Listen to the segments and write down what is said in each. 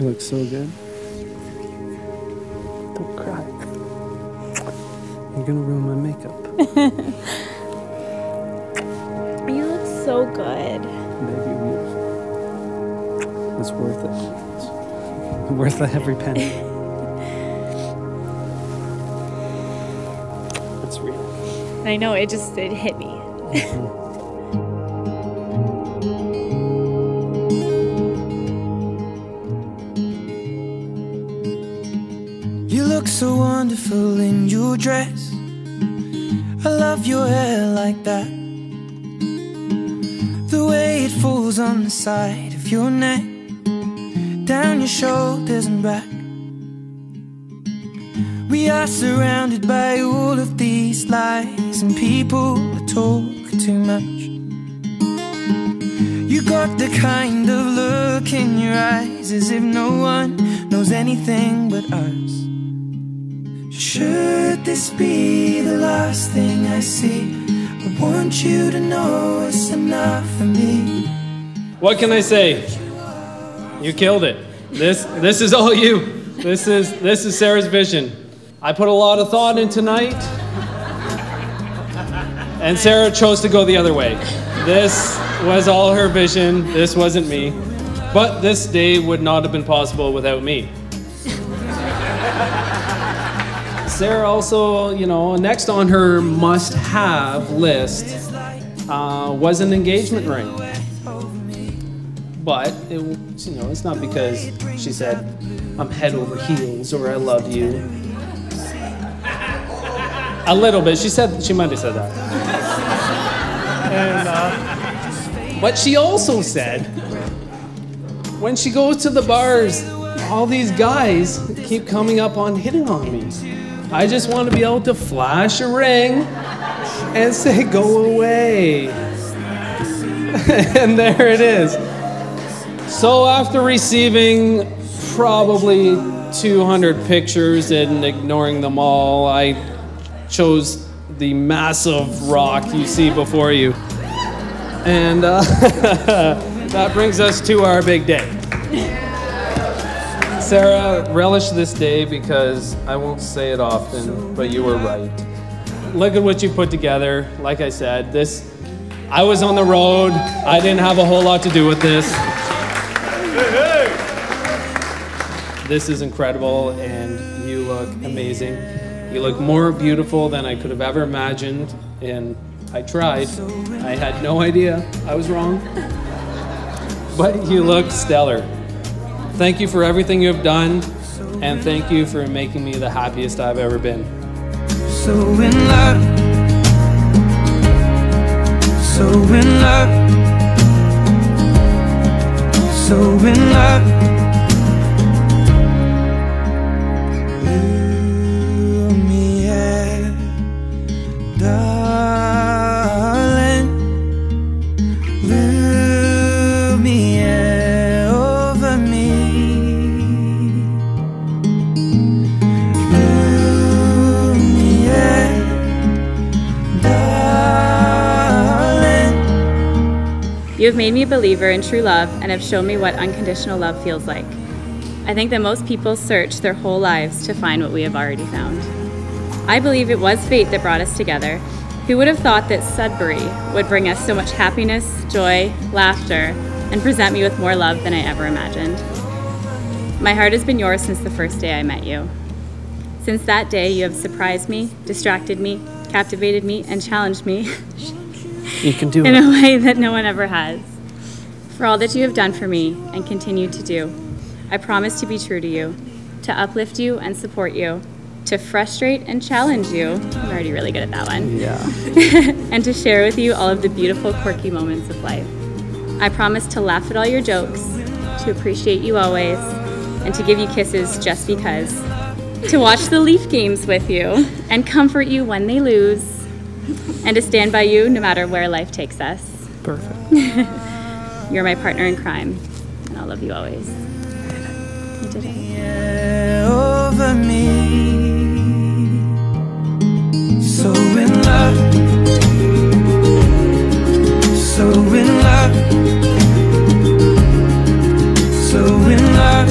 You look so good. Don't cry. You're gonna ruin my makeup. You look so good. Baby, it's worth it. It's worth every penny. It's real. I know, it hit me. You look so wonderful in your dress. I love your hair like that. The way it falls on the side of your neck, down your shoulders and back. We are surrounded by all of these lies, and people that talk too much. You got the kind of look in your eyes as if no one knows anything but us. Should this be the last thing I see? I want you to know it's enough for me. What can I say? You killed it. This is all you. This is Sarah's vision. I put a lot of thought in tonight, and Sarah chose to go the other way. This was all her vision. This wasn't me. But this day would not have been possible without me. Sarah also, you know, next on her must-have list was an engagement ring. But it's not because she said, "I'm head over heels" or "I love you." A little bit. She might have said that. And, but she also said, when she goes to the bars, all these guys keep coming up on hitting on me. I just want to be able to flash a ring and say, "Go away." And there it is. So after receiving probably 200 pictures and ignoring them all, I chose the massive rock you see before you. And that brings us to our big day. Sarah, relish this day because I won't say it often, but you were right. Look at what you put together. Like I said, I was on the road. I didn't have a whole lot to do with this. This is incredible, and you look amazing. You look more beautiful than I could have ever imagined, and I tried. I had no idea I was wrong. But you look stellar. Thank you for everything you have done, and thank you for making me the happiest I've ever been. So in love, so in love, so in love. Lure me, yeah, darling. Lure me, yeah, over me. Lure me, yeah, darling. You have made me a believer in true love and have shown me what unconditional love feels like. I think that most people search their whole lives to find what we have already found. I believe it was fate that brought us together. Who would have thought that Sudbury would bring us so much happiness, joy, laughter, and present me with more love than I ever imagined? My heart has been yours since the first day I met you. Since that day, you have surprised me, distracted me, captivated me, and challenged me You can do in it. a way that no one ever has. For all that you have done for me and continue to do, I promise to be true to you, to uplift you and support you, to frustrate and challenge you. I'm already really good at that one. Yeah. And to share with you all of the beautiful, quirky moments of life. I promise to laugh at all your jokes, to appreciate you always, and to give you kisses just because. To watch the Leaf games with you and comfort you when they lose, and to stand by you no matter where life takes us. Perfect. You're my partner in crime, and I'll love you always. You did it. Yeah, over me. So in love, so in love, so in love.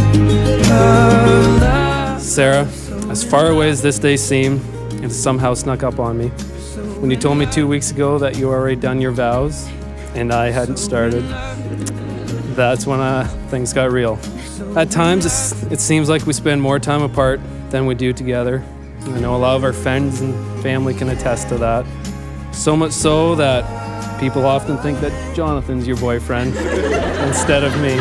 Sarah, as far away as this day seemed, it somehow snuck up on me. When you told me 2 weeks ago that you already done your vows and I hadn't started, that's when things got real. At times, it seems like we spend more time apart than we do together. I know a lot of our friends and family can attest to that. So much so that people often think that Jonathan's your boyfriend instead of me.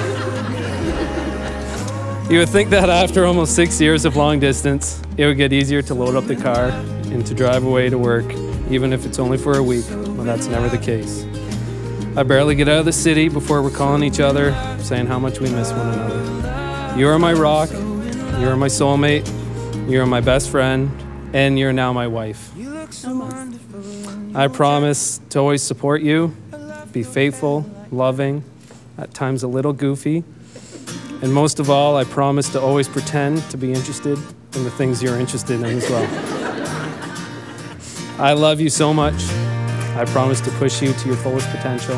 You would think that after almost 6 years of long distance, it would get easier to load up the car and to drive away to work, even if it's only for a week. Well, that's never the case. I barely get out of the city before we're calling each other, saying how much we miss one another. You are my rock, you are my soulmate, you are my best friend, and you're now my wife. I promise to always support you, be faithful, loving, at times a little goofy, and most of all, I promise to always pretend to be interested in the things you're interested in as well. I love you so much. I promise to push you to your fullest potential,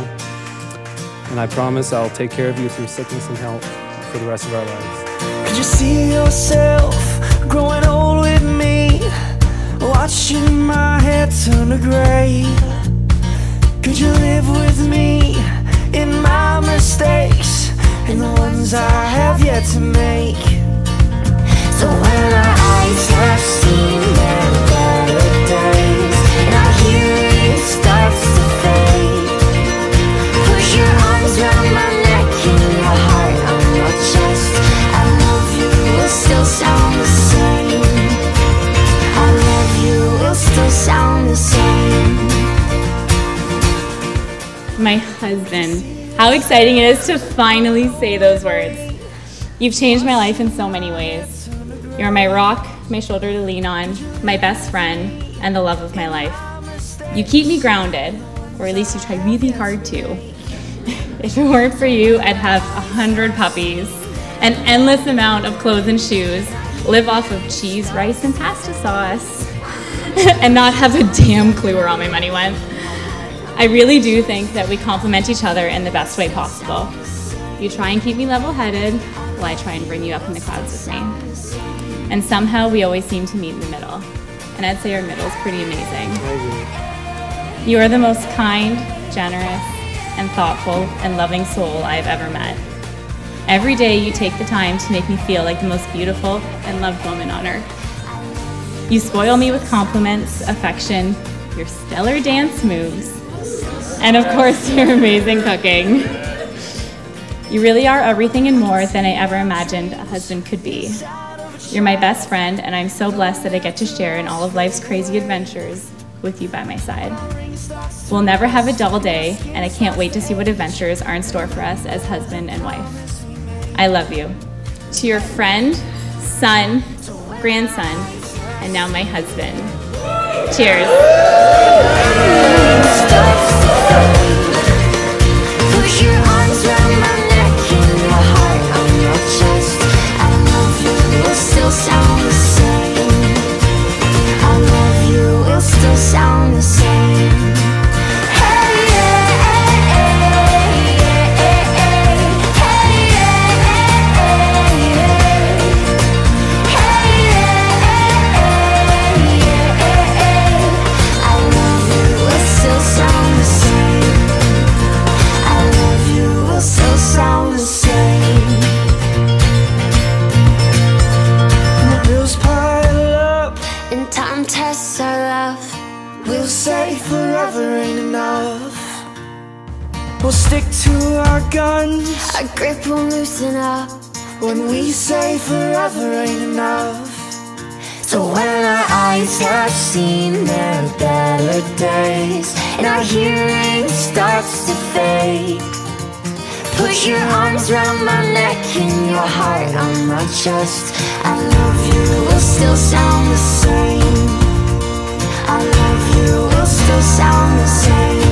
and I promise I'll take care of you through sickness and health for the rest of our lives. Could you see yourself growing old with me, watching my hair turn to gray? Could you live with me in my mistakes and the ones I have yet to make? So when our eyes have seen their better days and our hearing starts to fade, push your arms around my neck and your heart on my chest. I love you will still sound the same. I love you will still sound the same. My husband. How exciting it is to finally say those words. You've changed my life in so many ways. You're my rock, my shoulder to lean on, my best friend, and the love of my life. You keep me grounded, or at least you try really hard to. If it weren't for you, I'd have 100 puppies, an endless amount of clothes and shoes, live off of cheese, rice, and pasta sauce, and not have a damn clue where all my money went. I really do think that we complement each other in the best way possible. You try and keep me level-headed, while I try and bring you up in the clouds with me. And somehow we always seem to meet in the middle. And I'd say our middle is pretty amazing. You are the most kind, generous, and thoughtful and loving soul I've ever met. Every day you take the time to make me feel like the most beautiful and loved woman on earth. You spoil me with compliments, affection, your stellar dance moves, and of course, your amazing cooking. You really are everything and more than I ever imagined a husband could be. You're my best friend, and I'm so blessed that I get to share in all of life's crazy adventures with you by my side. We'll never have a dull day, and I can't wait to see what adventures are in store for us as husband and wife. I love you. To your friend, son, grandson, and now my husband. Cheers. Push your arms around my neck and your heart on your chest. I love you will still sound the same. I love you will still sound the same. Hey, yeah, hey, yeah, hey, yeah, I love you will still sound the same. I love you will still sound the same. The bills pile up and time tests our love. We'll say forever ain't enough. We'll stick to our guns. Our grip will loosen up when we say forever ain't enough. So when our eyes have seen their better days and our hearing starts to fade, push your arms around my neck and your heart on my chest. I love you will still sound the same. I love you will still sound the same.